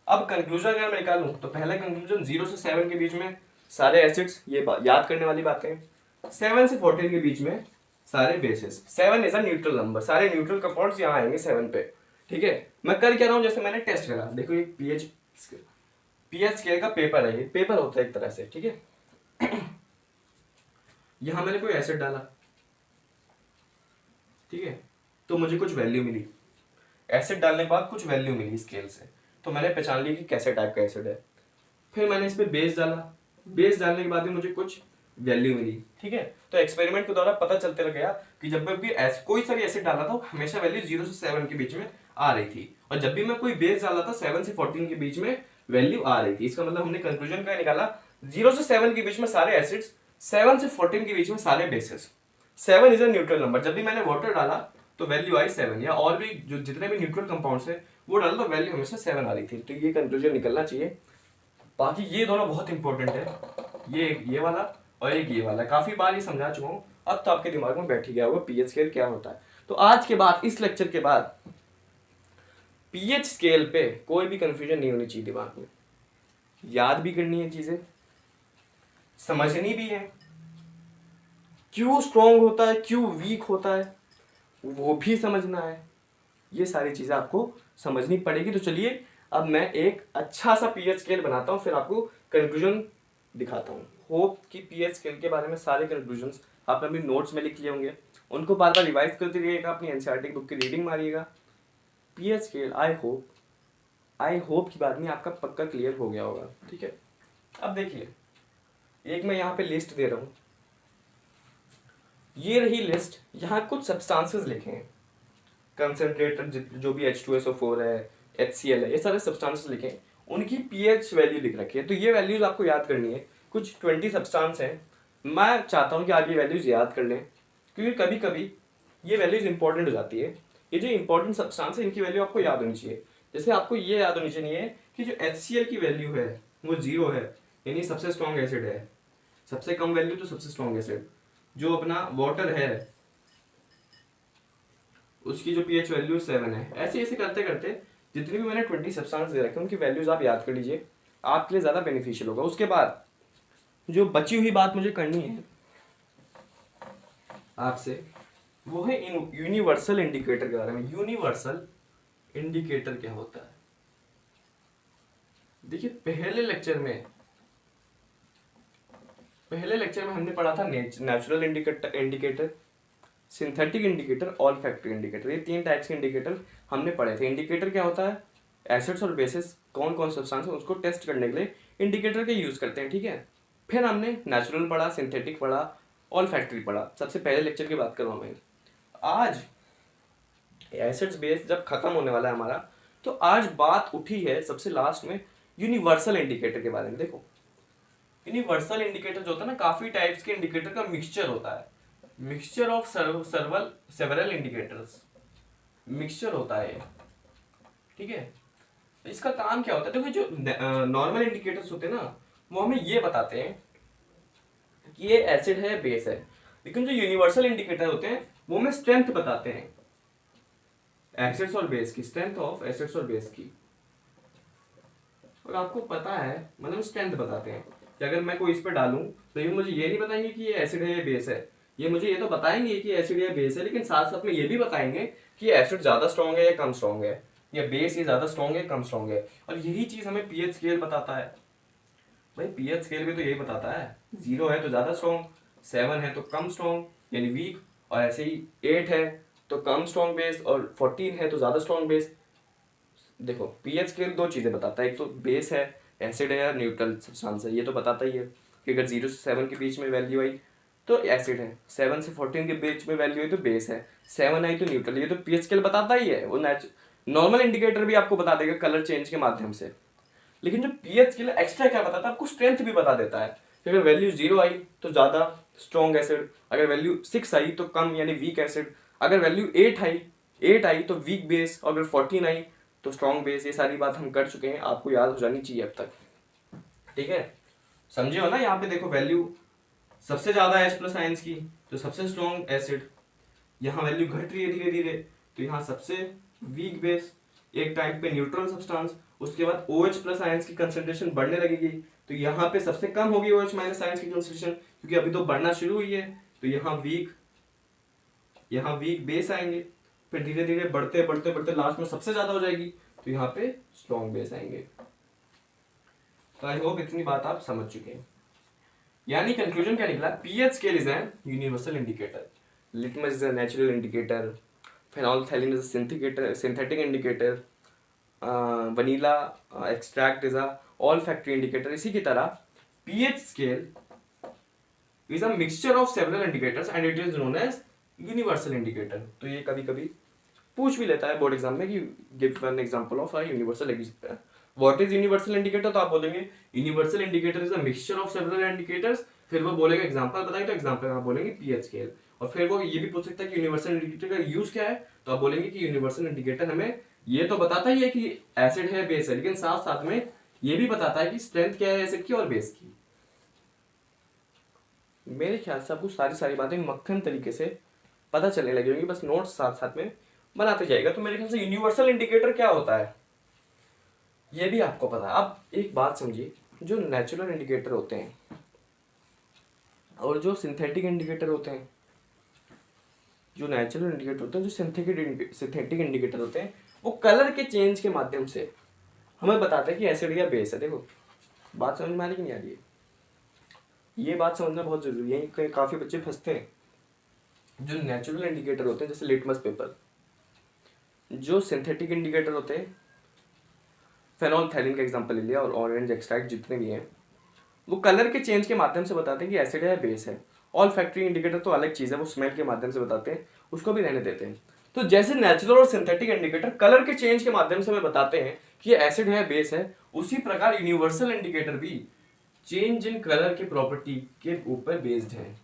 अब कंक्लूजन अगर मैं निकालूं तो पहला कंक्लूजन 0 से 7 के बीच में सारे एसिड्स, ये याद करने वाली बातें। 7 से 14 के बीच में सारे basis. 7 is a neutral number, सारे न्यूट्रल कंपाउंड्स यहाँ आएंगे 7 पे। ठीक है, मैं कर क्या रहा हूँ, जैसे मैंने टेस्ट करा, देखो ये पीएच स्केल का पेपर है, ये पेपर होता है एक तरह से। ठीक है, यहां मैंने कोई एसिड डाला, ठीक है, तो मुझे कुछ वैल्यू मिली। एसिड डालने के बाद कुछ वैल्यू मिली स्केल से, तो मैंने पहचान ली कि कैसे टाइप का एसिड है। फिर मैंने इस पे बेस डाला, बेस डालने के बाद में मुझे कुछ वैल्यू मिली। ठीक है, तो एक्सपेरिमेंट के द्वारा पता चलते रह गया कि जब भी कोई सा भी एसिड डाला था हमेशा वैल्यू 0 से 7 के बीच में आ रही थी, और जब भी मैं कोई बेस डाला था 7 से 14 के बीच में वैल्यू आ रही थी। इसका मतलब हमने कंक्लूजन क्या निकाला, 0 से 7 के बीच में सारे एसिड्स, 7 से 14 के बीच में सारे basis. 7 is a neutral number, जब भी मैंने वाटर डाला तो वैल्यू आई 7, या और भी जो जितने भी न्यूट्रल कंपाउंड्स है वो डाला तो वैल्यू हमेशा 7 आ रही थी। तो ये कंक्लूजन निकलना चाहिए। बाकी ये दोनों बहुत इंपॉर्टेंट है, ये वाला और एक ये वाला, काफी बार ये समझा चुका हूँ, अब तो आपके दिमाग में बैठ ही गया होगा पीएच स्केल क्या होता है। तो आज के बाद, इस लेक्चर के बाद पीएच स्केल पे कोई भी कंफ्यूजन नहीं होनी चाहिए दिमाग में। याद भी करनी है चीजें, समझनी भी है, क्यों स्ट्रॉन्ग होता है क्यों वीक होता है वो भी समझना है। ये सारी चीजें आपको समझनी पड़ेगी। तो चलिए अब मैं एक अच्छा सा पीएच स्केल बनाता हूँ, फिर आपको कंक्लूजन दिखाता हूँ। होप कि पीएच स्केल के बारे में सारे कंक्लूजन्स आपने अपनी नोट्स में लिख लिए होंगे, उनको बार बार रिवाइज करते रहिएगा, अपनी एनसीईआरटी बुक की रीडिंग मारिएगा। पीएच स्केल आई होप कि बाद में आपका पक्का क्लियर हो गया होगा। ठीक है, अब देखिए एक मैं यहाँ पे लिस्ट दे रहा हूँ, ये रही लिस्ट। यहाँ कुछ सब्सटेंसेस लिखे हैं, कंसंट्रेटर जो भी H2SO4 है, HCl है, ये सारे सब्सटेंसेस लिखे हैं, उनकी पीएच वैल्यू लिख रखी है। तो ये वैल्यूज आपको याद करनी है। कुछ 20 सब्सटेंस हैं, मैं चाहता हूँ कि आप ये वैल्यूज याद कर लें, क्योंकि कभी कभी ये वैल्यूज इंपॉर्टेंट हो जाती है। ये जो इंपॉर्टेंट सब्सटेंस है इनकी वैल्यू आपको याद होनी चाहिए। जैसे आपको ये याद होनी चाहिए कि जो HCl की वैल्यू है वो 0 है, यानी सबसे स्ट्रॉन्ग एसिड है। सबसे कम वैल्यू तो सबसे स्ट्रॉन्ग एसिड। जो अपना वाटर है उसकी जो पीएच वैल्यू 7 है। ऐसे ऐसे करते करते जितनी भी मैंने 20 सब्सटेंस दे रखे उनकी वैल्यूज आप याद कर लीजिए, आपके लिए ज़्यादा बेनिफिशियल होगा। उसके बाद जो बची हुई बात मुझे करनी है आपसे, वो है यूनिवर्सल इंडिकेटर के बारे में। यूनिवर्सल इंडिकेटर क्या होता है? देखिए पहले लेक्चर में हमने पढ़ा था natural indicator, synthetic indicator, olfactory indicator. ये 3 टाइप्स के इंडिकेटर हमने पढ़े थे। इंडिकेटर क्या होता है? एसिड्स और बेसिस कौन कौन सब्सटेंस है उसको टेस्ट करने के लिए इंडिकेटर के यूज करते हैं। ठीक है, फिर हमने नेचुरल पढ़ा, सिंथेटिक पढ़ा, ऑल्फैक्टरी पढ़ा। सबसे पहले लेक्चर की बात करूँ मैं, आज एसिड्स बेस जब खत्म होने वाला है हमारा, तो आज बात उठी है सबसे लास्ट में यूनिवर्सल इंडिकेटर के बारे में। देखो यूनिवर्सल इंडिकेटर जो होता है ना, काफी टाइप्स के इंडिकेटर का मिक्सचर होता है, mixture of several indicators, mixture होता है। ठीक है, इसका काम क्या होता है? देखो जो नॉर्मल इंडिकेटर्स होते हैं ना वो हमें ये बताते हैं कि ये एसिड है बेस है, लेकिन जो यूनिवर्सल इंडिकेटर होते हैं वो हमें स्ट्रेंथ बताते हैं, एसिड्स और बेस की, स्ट्रेंथ ऑफ एसिड्स और बेस की। और आपको पता है मतलब स्ट्रेंथ बताते हैं कि अगर मैं कोई इस पर डालूं तो ये मुझे ये नहीं बताएंगे कि ये एसिड है या बेस है, ये मुझे ये तो बताएंगे कि एसिड या बेस है, लेकिन साथ साथ में ये भी बताएंगे कि एसिड ज्यादा स्ट्रॉन्ग है या कम स्ट्रॉन्ग है, या बेस ये ज्यादा स्ट्रॉन्ग है कम स्ट्रॉन्ग है। और यही चीज हमें पीएच स्केल बताता है। भाई पीएच स्केल भी तो यही बताता है, 0 है तो ज्यादा स्ट्रॉन्ग, 7 है तो कम स्ट्रॉन्ग, यानी वीक, और ऐसे ही 8 है तो कम स्ट्रॉन्ग बेस, और 14 है तो ज़्यादा स्ट्रॉन्ग बेस। देखो पीएच स्केल दो चीज़ें बताता है, एक तो बेस है, एसिड है या न्यूट्रल सब्सटेंस है, ये तो बताता ही है कि अगर 0 से 7 के बीच में वैल्यू आई तो एसिड है, 7 से 14 के बीच में वैल्यू आई तो बेस है, 7 आई तो न्यूट्रल। ये तो पीएच स्केल बताता ही है। वो नॉर्मल इंडिकेटर भी आपको बता देगा कलर चेंज के माध्यम से। लेकिन जो पीएच स्केल एक्स्ट्रा क्या बताता है, आपको स्ट्रेंथ भी बता देता है कि अगर वैल्यू 0 आई तो ज़्यादा स्ट्रॉन्ग एसिड, अगर वैल्यू 6 आई तो कम यानी वीक एसिड, अगर वैल्यू 8 आई तो वीक बेस, और अगर 14 आई तो स्ट्रॉन्ग बेस। ये सारी बात हम कर चुके हैं, आपको याद हो जानी चाहिए अब तक, ठीक है। समझे हो ना। यहाँ पे देखो वैल्यू सबसे ज्यादा H प्लस आयंस की तो सबसे स्ट्रॉन्ग एसिड, यहाँ वैल्यू घट रही है धीरे धीरे तो यहाँ सबसे वीक बेस, एक टाइम पे न्यूट्रल सब्सटेंस, उसके बाद OH प्लस आयंस की कंसंट्रेशन बढ़ने लगेगी तो यहाँ पे सबसे कम होगी OH माइनस आयंस की कंसंट्रेशन, क्योंकि अभी तो बढ़ना शुरू हुई है। तो यहाँ वीक बेस आएंगे, फिर धीरे धीरे बढ़ते बढ़ते बढ़ते लास्ट में सबसे ज्यादा हो जाएगी तो यहाँ पे स्ट्रॉन्ग बेस आएंगे। तो आई होप इतनी बात आप समझ चुके हैं। यानी कंक्लूजन क्या निकला, pH scale is an universal indicator, litmus is a natural indicator, phenolphthalein is a synthetic indicator, vanilla extract is a olfactory indicator. इसी की तरह pH scale is a mixture of several indicators and it is known as universal indicator. तो ये कभी कभी पूछ भी लेता है बोर्ड एग्जाम में कि give one example of a universal what is universal indicator. तो आप बोलेंगे universal indicator is a mixture of several indicators, फिर वो बोलेगा एग्जांपल बताइए तो एग्जांपल आप बोलेंगे पीएच स्केल। और फिर वो ये भी पूछ सकता है कि यूनिवर्सल इंडिकेटर का यूज क्या है, तो आप बोलेंगे कि यूनिवर्सल इंडिकेटर हमें ये तो बताता ही है कि एसिड है बेस है, लेकिन साथ साथ में ये भी बताता है कि स्ट्रेंथ क्या है एसिड की और बेस की। मेरे ख्याल से आपको सारी बातें मक्खन तरीके से पता चलने लगी होंगी, बस नोट्स साथ साथ में बनाते जाएगा। तो मेरे ख्याल से यूनिवर्सल इंडिकेटर क्या होता है ये भी आपको पता है। अब एक बात समझिए, जो नेचुरल इंडिकेटर होते हैं और जो सिंथेटिक इंडिकेटर होते हैं, जो नेचुरल इंडिकेटर होते हैं, जो सिंथेटिक इंडिकेटर होते हैं, वो कलर के चेंज के माध्यम से हमें बताते हैं कि एसिड या बेस है। देखो बात समझ में आने की नहीं आ रही है, ये बात समझना बहुत जरूरी है, कहीं काफी बच्चे फंसते हैं। जो नेचुरल इंडिकेटर होते हैं जैसे लिटमस पेपर, जो सिंथेटिक इंडिकेटर होते हैं फेनोल्फथालीन का एग्जांपल ले लिया और ऑरेंज एक्सट्रैक्ट जितने भी हैं, वो कलर के चेंज के माध्यम से बताते हैं कि एसिड है या बेस है। ऑल फैक्ट्री इंडिकेटर तो अलग चीज़ है, वो स्मेल के माध्यम से बताते हैं, उसको भी रहने देते हैं। तो जैसे नेचुरल और सिंथेटिक इंडिकेटर कलर के चेंज के माध्यम से हमें बताते हैं कि ये एसिड है या बेस है, उसी प्रकार यूनिवर्सल इंडिकेटर भी चेंज इन कलर की प्रॉपर्टी के ऊपर बेस्ड है।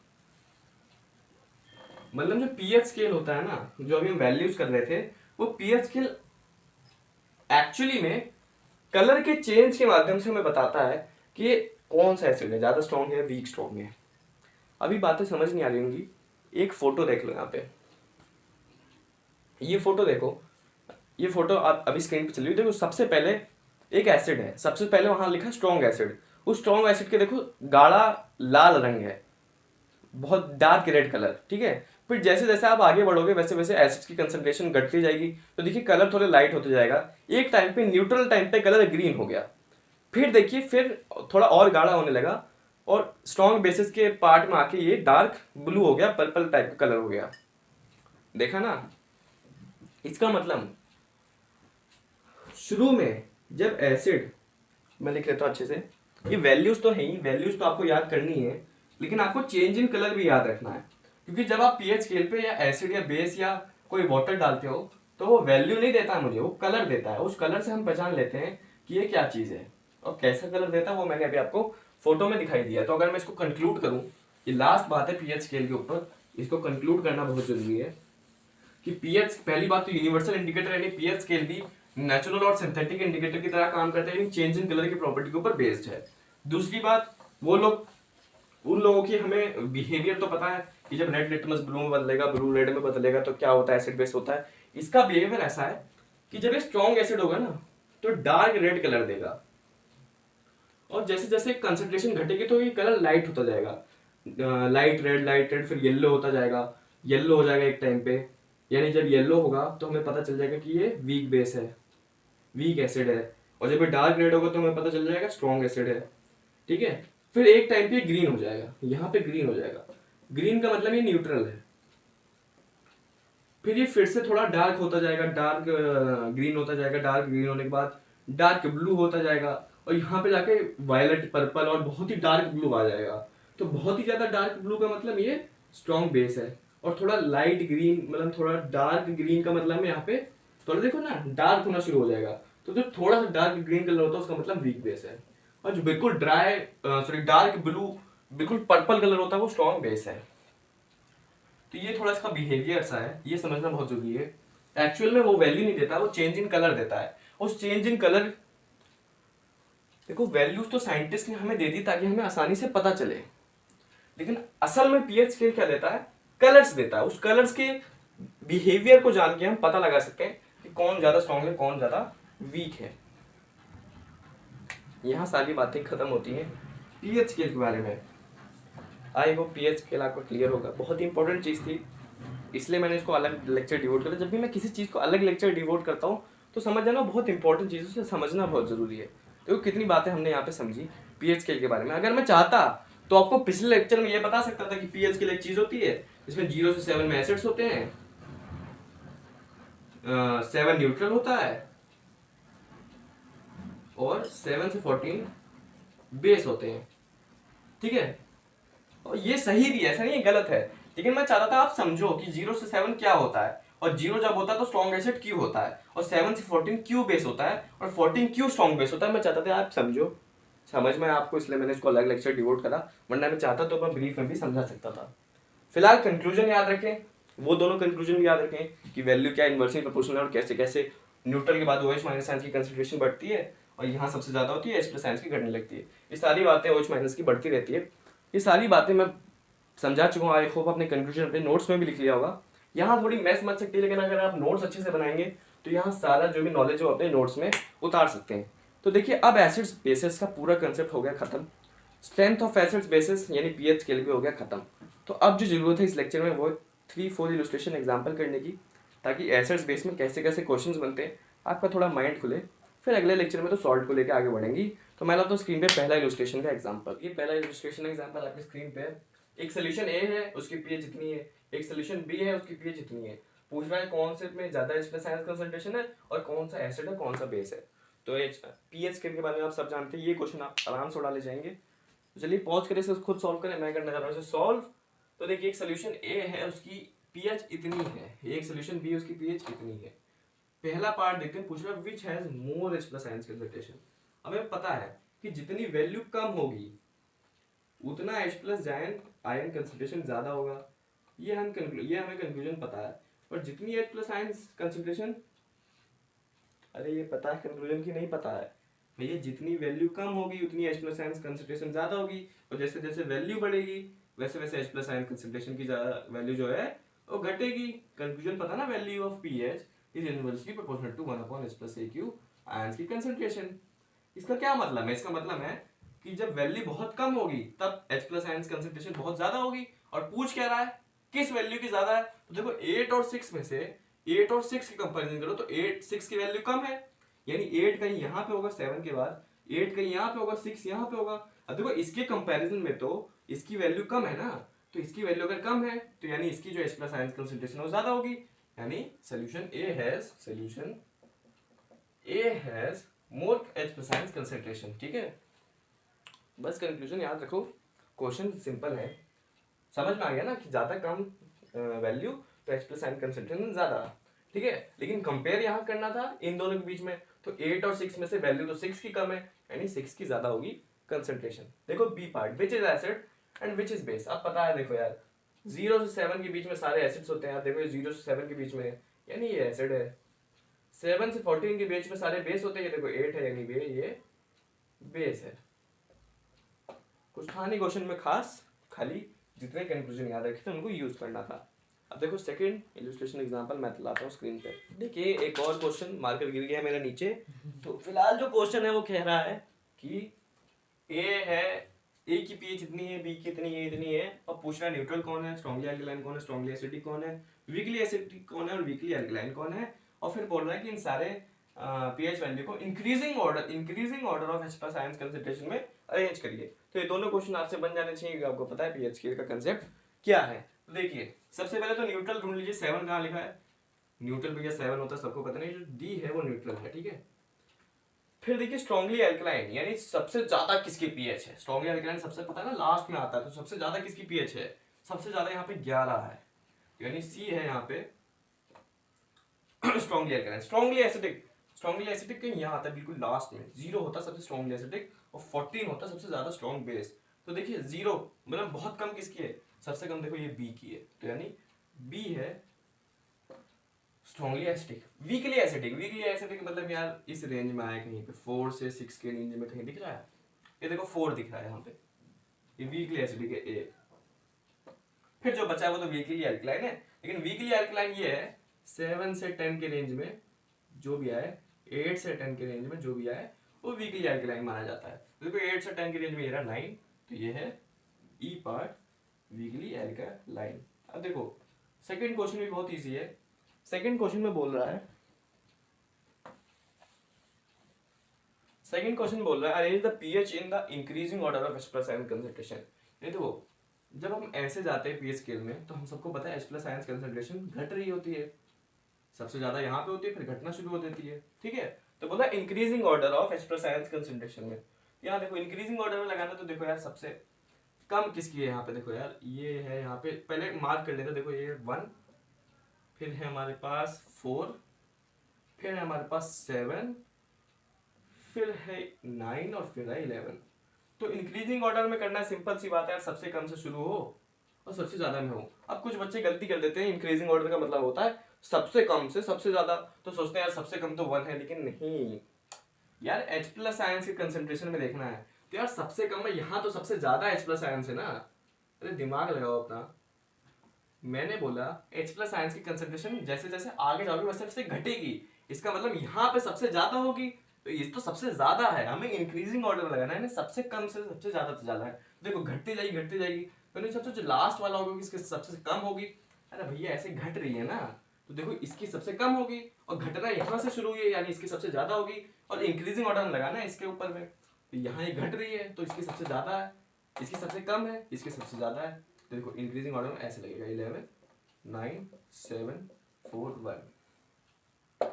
मतलब जो पीएच स्केल होता है ना, जो अभी हम वैल्यूज कर रहे थे, वो पीएच स्केल एक्चुअली में कलर के चेंज के माध्यम से हमें बताता है कि कौन सा एसिड है, ज्यादा स्ट्रॉन्ग है वीक स्ट्रॉन्ग है। अभी बातें समझ नहीं आ रही होंगी, एक फोटो देख लो यहाँ पे, ये फोटो देखो, ये फोटो आप अभी स्क्रीन पे चली हुई देखो। सबसे पहले एक एसिड है, सबसे पहले वहां लिखा स्ट्रॉन्ग एसिड, उस स्ट्रॉन्ग एसिड के देखो गाढ़ा लाल रंग है, बहुत डार्क रेड कलर, ठीक है। फिर जैसे जैसे आप आगे बढ़ोगे वैसे वैसे एसिड्स की कंसंट्रेशन घटती जाएगी, तो देखिए कलर थोड़े लाइट होते जाएगा। एक टाइम पे न्यूट्रल टाइम पे कलर ग्रीन हो गया, फिर देखिए फिर थोड़ा और गाढ़ा होने लगा, और स्ट्रॉन्ग बेसिस के पार्ट में आके ये डार्क ब्लू हो गया, पर्पल टाइप का कलर हो गया। देखा ना, इसका मतलब शुरू में जब एसिड, मैं लिख लेता हूं अच्छे से, ये वैल्यूज तो है ही, वैल्यूज तो आपको याद करनी है, लेकिन आपको चेंज इन कलर भी याद रखना है। क्योंकि जब आप पीएच स्केल पे या एसिड या बेस या कोई वाटर डालते हो तो वो वैल्यू नहीं देता मुझे, वो कलर देता है। उस कलर से हम पहचान लेते हैं कि ये क्या चीज है, और कैसा कलर देता है वो मैंने अभी आपको फोटो में दिखाई दिया। तो अगर मैं इसको कंक्लूड करूं, ये लास्ट बात है पीएच स्केल के ऊपर, इसको कंक्लूड करना बहुत जरूरी है कि पीएच, पहली बात तो यूनिवर्सल इंडिकेटर यानी पीएच स्केल भी नेचुरल और सिंथेटिक इंडिकेटर की तरह काम करते हैं, चेंज इन कलर की प्रॉपर्टी के ऊपर बेस्ड है। दूसरी बात, वो लोग, उन लोगों की हमें बिहेवियर तो पता है कि जब रेड लिटमस ब्लू में बदलेगा, ब्लू रेड में बदलेगा तो क्या होता है, एसिड बेस होता है। इसका बिहेवियर ऐसा है कि जब ये स्ट्रॉन्ग एसिड होगा ना तो डार्क रेड कलर देगा, और जैसे जैसे कंसंट्रेशन घटेगी तो ये कलर लाइट होता जाएगा, लाइट रेड, फिर येलो होता जाएगा, येलो हो जाएगा एक टाइम पे। यानी जब येलो होगा तो हमें पता चल जाएगा कि ये वीक बेस है, वीक एसिड है, और जब ये डार्क रेड होगा तो हमें पता चल जाएगा स्ट्रॉन्ग एसिड है, ठीक है। फिर एक टाइम पे ग्रीन हो जाएगा, यहाँ पे ग्रीन हो जाएगा। ग्रीन का मतलब ये न्यूट्रल है। फिर ये फिर से थोड़ा डार्क होता जाएगा, डार्क ग्रीन होता जाएगा, डार्क ग्रीन होने के बाद डार्क ब्लू होता जाएगा, और यहाँ पे जाके वायलेट, पर्पल और बहुत ही डार्क ब्लू आ जाएगा। तो बहुत ही ज्यादा डार्क ब्लू का मतलब ये स्ट्रॉन्ग बेस है, और थोड़ा लाइट ग्रीन मतलब थोड़ा डार्क ग्रीन का मतलब में यहाँ पे थोड़ा देखो ना डार्क होना शुरू हो जाएगा। तो जो थोड़ा सा डार्क ग्रीन कलर होता है उसका मतलब वीक बेस है, और जो बिल्कुल ड्राई सॉरी डार्क ब्लू बिल्कुल पर्पल कलर होता है वो स्ट्रॉन्ग बेस है। तो ये थोड़ा इसका बिहेवियर सा है, ये समझना बहुत जरूरी है। एक्चुअल में वो वैल्यू नहीं देता, वो चेंज इन कलर देता है। उस चेंज इन कलर, देखो वैल्यूज तो साइंटिस्ट ने हमें दे दी ताकि हमें आसानी से पता चले, लेकिन असल में पीएच स्केल क्या देता है, कलर्स देता है। उस कलर्स के बिहेवियर को जान के हम पता लगा सकते हैं कि कौन ज्यादा स्ट्रॉन्ग है कौन ज्यादा वीक है। यहाँ सारी बातें खत्म होती हैं पीएच स्केल के बारे में। आई होप पीएच स्केल आपको क्लियर होगा। बहुत ही इंपॉर्टेंट चीज़ थी, इसलिए मैंने इसको अलग लेक्चर डिवोट करा। जब भी मैं किसी चीज़ को अलग लेक्चर डिवोट करता हूँ तो समझ जाना बहुत इंपॉर्टेंट चीज़ है, उसे समझना बहुत ज़रूरी है। देखो कितनी बातें हमने यहाँ पे समझी पीएच स्केल के बारे में। अगर मैं चाहता तो आपको पिछले लेक्चर में ये बता सकता था कि पीएच स्केल एक चीज़ होती है जिसमें 0 से 7 में एसिड्स होते हैं, 7 न्यूट्रल होता है और 7 से 14 बेस होते हैं, ठीक है। और ये सही भी है, ऐसा नहीं है गलत है, लेकिन मैं चाहता था आप समझो कि 0 से 7 क्या होता है, और 0 जब होता है तो स्ट्रॉन्ग एसिड क्यों होता है, और 7 से 14 क्यों बेस होता है, और 14 क्यों स्ट्रॉन्ग बेस होता है। मैं चाहता था आप समझो, समझ में आपको, इसलिए मैंने इसको अलग लेक्चर डिवोट करा, वरना मैं चाहता तो मैं ब्रीफ में भी समझा सकता था। फिलहाल कंक्लूजन याद रखें, वो दोनों कंक्लूजन भी याद रखें कि वैल्यू क्या इनवर्सली प्रोपोर्शनल है और कैसे कैसे न्यूट्रल के बाद OH माइनस आयंस की कंसंट्रेशन बढ़ती है और यहाँ सबसे ज्यादा होती है H प्लस आयंस की घटने लगती है। ये सारी बातें OH माइनस की बढ़ती रहती है। ये सारी बातें मैं समझा चुका हूँ। आई होप अपने कंक्लूजन अपने नोट्स में भी लिख लिया होगा। यहाँ थोड़ी मैथ मच सकती है, लेकिन अगर आप नोट्स अच्छे से बनाएंगे तो यहाँ सारा जो भी नॉलेज है वो अपने नोट्स में उतार सकते हैं। तो देखिए अब एसिड्स बेसिस का पूरा कंसेप्ट हो गया खत्म, स्ट्रेंथ ऑफ एसिड्स बेसिस यानी पीएच स्केल भी हो गया खत्म। तो अब जो जरूरत है इस लेक्चर में वो 3-4 इलस्ट्रेशन एग्जाम्पल करने की, ताकि एसिड्स बेस में कैसे कैसे क्वेश्चंस बनते हैं आपका थोड़ा माइंड खुले। फिर अगले लेक्चर में तो सॉल्ट को लेकर आगे बढ़ेंगी। तो मैं लाता हूँ स्क्रीन पे पहला इलस्ट्रेशन का एग्जाम्पल। ये पहला इलस्ट्रेशन एग्जाम्पल आपकी स्क्रीन पे है। एक सोल्यूशन ए है उसकी पीएच इतनी है, एक सोल्यूशन बी है उसकी पीएच इतनी है। पूछ रहा है कौन से में ज्यादा H प्लस आयंस कंसंट्रेशन है और कौन सा एसिड है कौन सा बेस है। तो पीएच के बारे में आप सब जानते हैं, ये क्वेश्चन आप आराम से उड़ा ले जाएंगे। तो चलिए पॉज करें, इसे खुद सॉल्व करें, मैं करने जा रहा हूँ इसे सॉल्व। तो देखिए एक सोल्यूशन ए है उसकी पीएच इतनी है, एक सोल्यूशन बी उसकी पीएच इतनी है। पहला पार्ट देखते हैं, पूछ रहा है which has more H plus ions concentration. हमें पता है कि जितनी वैल्यू कम होगी उतना H प्लस आयन कंसंट्रेशन ज्यादा होगा, ये हमें कंक्लूजन पता है। पर जितनी H प्लस आयन कंसंट्रेशन, अरे ये पता है कंक्लूजन की नहीं पता है भैया, जितनी वैल्यू कम होगी उतनी H प्लस आयन कंसंट्रेशन ज्यादा होगी, और जैसे जैसे वैल्यू बढ़ेगी वैसे वैसे H प्लस आयन कंसंट्रेशन की वैल्यू जो है वो घटेगी। कंक्लूजन पता ना, value of pH is inversely proportional to 1/H plus AQ ions की कंसंट्रेशन। इसका क्या मतलब है, इसका मतलब है कि जब वैल्यू बहुत कम होगी तब H प्लस आयंस कंसंट्रेशन बहुत ज्यादा होगी। और पूछ क्या रहा है किस वैल्यू की ज्यादा है, तो देखो 8 और 6 में से 8 और 6 की कंपैरिजन करो तो 6 की वैल्यू कम है, यानी 8 कहीं यहाँ पे होगा 7 के बाद, 8 कहीं यहाँ पे होगा 6 यहाँ पे होगा। अब देखो इसके कंपैरिजन में तो इसकी वैल्यू कम है ना, तो इसकी वैल्यू अगर कम है तो यानी इसकी जो H प्लस आयंस कंसंट्रेशन वो ज्यादा होगी, यानी solution A has more H plus ions concentration. ठीक है, बस कंक्लूजन याद रखो, क्वेश्चन सिंपल है, समझ में आ गया ना कि ज्यादा कम वैल्यू तो H प्लस आयन कंसंट्रेशन ज्यादा, ठीक है। लेकिन कंपेयर यहाँ करना था इन दोनों के बीच में, तो 8 और 6 में से वैल्यू तो 6 की कम है, यानी 6 की ज्यादा होगी कंसंट्रेशन। देखो B part, which is acid and which is base. अब पता है देखो यार 0 से 7 के बीच में सारे एसिड्स होते हैं, देखो 0 से 7 के बीच में यानी ये एसिड है, 7 से 14 के बीच में सारे बेस होते हैं, देखो 8 है यानी ये बेस है। कुछ था नहीं क्वेश्चन में खास, खाली जितने कंक्लूजन याद रखे थे उनको यूज करना था। अब देखो सेकंड इलस्ट्रेशन एग्जांपल मैं लाता हूँ स्क्रीन पे। देखिए एक और क्वेश्चन, मार्कर गिर गया है मेरे नीचे। तो फिलहाल जो क्वेश्चन है वो कह रहा है कि ए है, ए की पीएच इतनी है, बी की इतनी है, और पूछ रहा है न्यूट्रल कौन है, स्ट्रांगली एल्कलाइन कौन है, स्ट्रांगली एसिडिक कौन है, वीकली एसिडिक कौन है और वीकली एल्कलाइन कौन है। और फिर बोल रहा है कि इन सारे पीएच वैल्यू को increasing order of H plus ions concentration में अरेंज करिए। तो ये दोनों क्वेश्चन आपसे बन जाने चाहिए, आपको पता है पीएच स्केल का कंसेप्ट क्या है। तो देखिए सबसे पहले तो न्यूट्रल ढूंढ लीजिए, 7 कहाँ लिखा है, न्यूट्रल भैया 7 होता है सबको पता नहीं, जो डी है वो न्यूट्रल है, ठीक है। फिर देखिए स्ट्रॉन्गली अल्कलाइन, यानी सबसे ज्यादा किसकी पीएच है, स्ट्रॉन्गली अल्कलाइन सबसे पता है ना लास्ट में आता है, तो सबसे ज्यादा किसकी पीएच है, सबसे ज्यादा यहाँ पे 11 है, यानी सी है यहाँ पे स्ट्रॉन्गली अल्कलाइन। स्ट्रॉन्गली एसिडिक कहीं यहाँ आता है बिल्कुल लास्ट में, 0 होता है सबसे स्ट्रॉन्गली एसिडिक और 14 होता है सबसे ज्यादा स्ट्रॉन्ग बेस। तो देखिए 0 मतलब बहुत कम किसकी है, सबसे कम देखो ये बी की है, तो यानी बी है स्ट्रॉन्गली एसिडिक। वीकली एसिडिक मतलब यार इस रेंज में आया कहीं पे 4 से 6 के रेंज में कहीं दिख रहा है, ये देखो 4 दिख रहा है यहाँ पे, ये वीकली एसिडिक है ए। फिर जो बचा है वो तो वीकली अल्कलाइन है, लेकिन वीकली अल्कलाइन ये है 7 से 10 के रेंज में जो भी आए, 8 से 10 के रेंज में जो भी आए वो वीकली अल्कलाइन माना जाता है। तो देखो 8 से 10 के रेंज में ये रहा 9, तो ये है ई पार्ट वीकली अल्कलाइन। अब देखो सेकंड क्वेश्चन भी बहुत इजी है। सेकंड क्वेश्चन में बोल रहा है, सेकंड क्वेश्चन बोल रहा है arrange the pH in the increasing order of H+ ion concentration. ये देखो जब हम ऐसे जाते हैं पीएच स्केल में तो हम सबको पता है H+ आयन कंसंट्रेशन घट रही होती है, सबसे ज्यादा यहाँ पे होती है फिर घटना शुरू हो जाती है, ठीक है। तो बोला increasing order of H+ ion concentration में, यहाँ देखो इंक्रीजिंग ऑर्डर में लगाना, तो देखो यार सबसे कम किसकी है यहाँ पे, देखो यार ये है यहाँ पे, पहले मार्क कर लेते, देखो ये 1, फिर है हमारे पास 4, फिर है हमारे पास 7, फिर है 9 और फिर है 11। तो इंक्रीजिंग ऑर्डर में करना सिंपल सी बात है यार, सबसे कम से शुरू हो और सबसे ज्यादा में हो। अब कुछ बच्चे गलती कर देते हैं, इंक्रीजिंग ऑर्डर का मतलब होता है सबसे कम से सबसे ज्यादा, तो सोचते हैं यार सबसे कम तो 1 है, लेकिन नहीं यार H+ आयंस के कंसंट्रेशन में देखना है, तो यार सबसे कम है यहाँ, तो सबसे ज्यादा H+ आयंस है ना, अरे दिमाग लगाओ अपना। मैंने बोला H+ आयंस की कंसंट्रेशन जैसे जैसे आगे जाओगे वैसे वैसे घटेगी, इसका मतलब यहाँ पे सबसे ज्यादा होगी, तो ये तो सबसे ज्यादा है, हमें इंक्रीजिंग ऑर्डर में लगाना है, सबसे कम से सबसे ज्यादा से ज्यादा है। देखो घटती जाएगी, तो सबसे जो लास्ट वाला होगा इसके सबसे कम होगी, अरे भैया ऐसे घट रही है ना, तो देखो इसकी सबसे कम होगी और घटना यहाँ से शुरू हुई है, यानी इसकी सबसे ज्यादा होगी, और इंक्रीजिंग ऑर्डर में लगाना है इसके ऊपर में, तो यहाँ ये घट रही है तो इसकी सबसे ज्यादा है, इसकी सबसे कम है, इसकी सबसे ज्यादा है, तो देखो इंक्रीजिंग ऑर्डर में ऐसे लगेगा 11 9 7 4 1।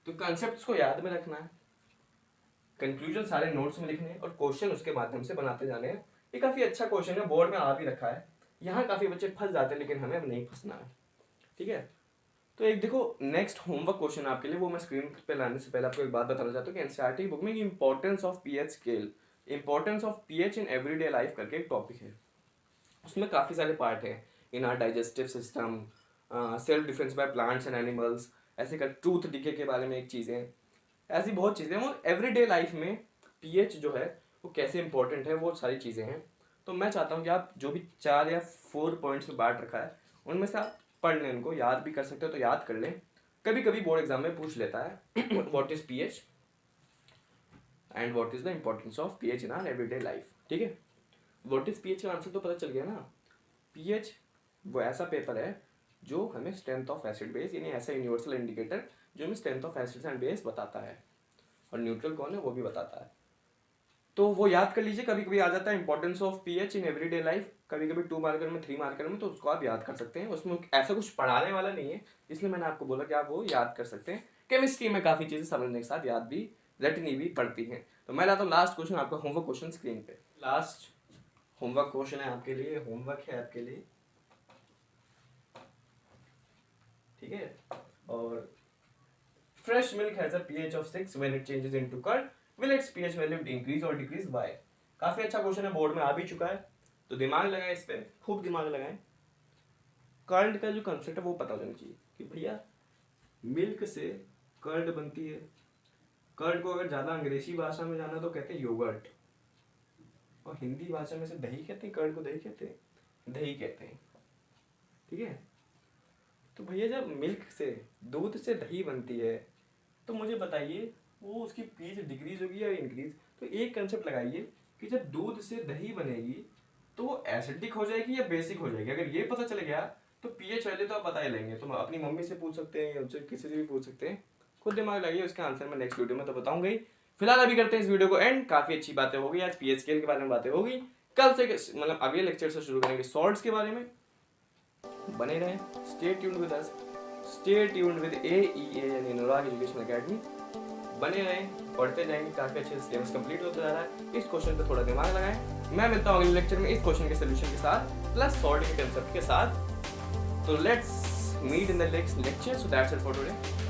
तो कॉन्सेप्ट्स को याद में रखना है, कंक्लूजन सारे नोट्स में लिखने हैं और क्वेश्चन उसके माध्यम से बनाते जाने हैं। ये काफी अच्छा क्वेश्चन है, बोर्ड में आ भी रखा है, यहाँ काफी बच्चे फंस जाते हैं लेकिन हमें अब नहीं फंसना है, ठीक है। तो एक देखो नेक्स्ट होमवर्क क्वेश्चन आपके लिए, वो मैं स्क्रीन पे लाने से पहले आपको एक बात बताना चाहता हूँ कि एनसीईआरटी बुक में importance of pH scale, importance of pH in everyday life करके एक टॉपिक है, उसमें काफ़ी सारे पार्ट हैं, इन are digestive system, self defence by plants and animals, ऐसे कर टूथ डिके के बारे में एक चीज़ें, ऐसी बहुत चीज़ें वो एवरीडे लाइफ में पीएच जो है वो कैसे इंपॉर्टेंट है, वो सारी चीज़ें हैं। तो मैं चाहता हूँ कि आप जो भी 4 या 4 पॉइंट्स में बांट रखा है उनमें से आप पढ़ लें, उनको याद भी कर सकते हो तो याद कर लें, कभी कभी बोर्ड एग्जाम में पूछ लेता है what is pH and what is the importance of pH in our everyday life, ठीक है। व्हाट इज पीएच का आंसर तो पता चल गया ना, पीएच वो ऐसा पेपर है जो हमें स्ट्रेंथ ऑफ एसिड बेस, यानी ऐसा यूनिवर्सल इंडिकेटर जो हमें strength of acid and base बताता है, और न्यूट्रल कौन है वो भी बताता है। तो वो याद कर लीजिए, कभी कभी आ जाता है importance of pH in everyday life, कभी कभी 2 मार्कर में 3 मार्कर में, तो उसको आप याद कर सकते हैं, उसमें ऐसा कुछ पढ़ाने वाला नहीं है, इसलिए मैंने आपको बोला कि आप वो याद कर सकते हैं। केमिस्ट्री में काफ़ी चीज़ें समझने के साथ याद भी रटनी भी पड़ती हैं। तो मैं लाता हूँ लास्ट क्वेश्चन आपका होमवर्क क्वेश्चन स्क्रीन पे, लास्ट होमवर्क क्वेश्चन है आपके लिए, होमवर्क है आपके लिए, ठीक है। और fresh milk has a pH of 6 when it changes into curd will its pH value increase और डिक्रीज बाय। काफी अच्छा क्वेश्चन है, बोर्ड में आ भी चुका है, तो दिमाग लगाएं इस पे, खूब दिमाग लगाएं। कर्ड का जो कंसेप्ट है वो पता होना चाहिए कि भैया मिल्क से कर्ड बनती है, कर्ड को अगर ज्यादा अंग्रेजी भाषा में जाना तो कहते हैं योगर्ट, और हिंदी भाषा में से दही कहते हैं, कर्ड को दही कहते हैं, दही कहते हैं, ठीक है। तो भैया जब मिल्क से दूध से दही बनती है तो मुझे बताइए वो उसकी पीच डिक्रीज होगी या इंक्रीज। तो एक कंसेप्ट लगाइए कि जब दूध से दही बनेगी तो वो एसिडिक हो जाएगी या बेसिक हो जाएगी, अगर ये पता चल गया तो पीएच वैल्यू तो आप बता ही लेंगे, तो अपनी मम्मी से पूछ सकते हैं या किसी से भी पूछ सकते हैं, खुद दिमाग लगाइए, उसका आंसर मैं नेक्स्ट वीडियो में तो बताऊंगा ही। फिलहाल अभी करते हैं इस वीडियो को एंड, काफी अच्छी बातें होगी आज, पीएच स्केल के बारे में बातें होगी, कल से मतलब अगले लेक्चर से शुरू करेंगे सॉल्ट्स के बारे में, बने रहें, stay tuned with us, stay tuned with AEA यानी अनुराग एजुकेशन एकेडमी। बने रहें, पढ़ते जाएंगे, काफ़ी अच्छे से सिलेबस कंप्लीट होता जा रहा है। इस क्वेश्चन पे थोड़ा दिमाग लगाएं। मैं मिलता हूँ अगले लेक्चर में इस क्वेश्चन के सोल्यूशन के साथ प्लस सॉर्टिंग कंसेप्ट के साथ। तो let's meet in the next lecture. So that's it for today.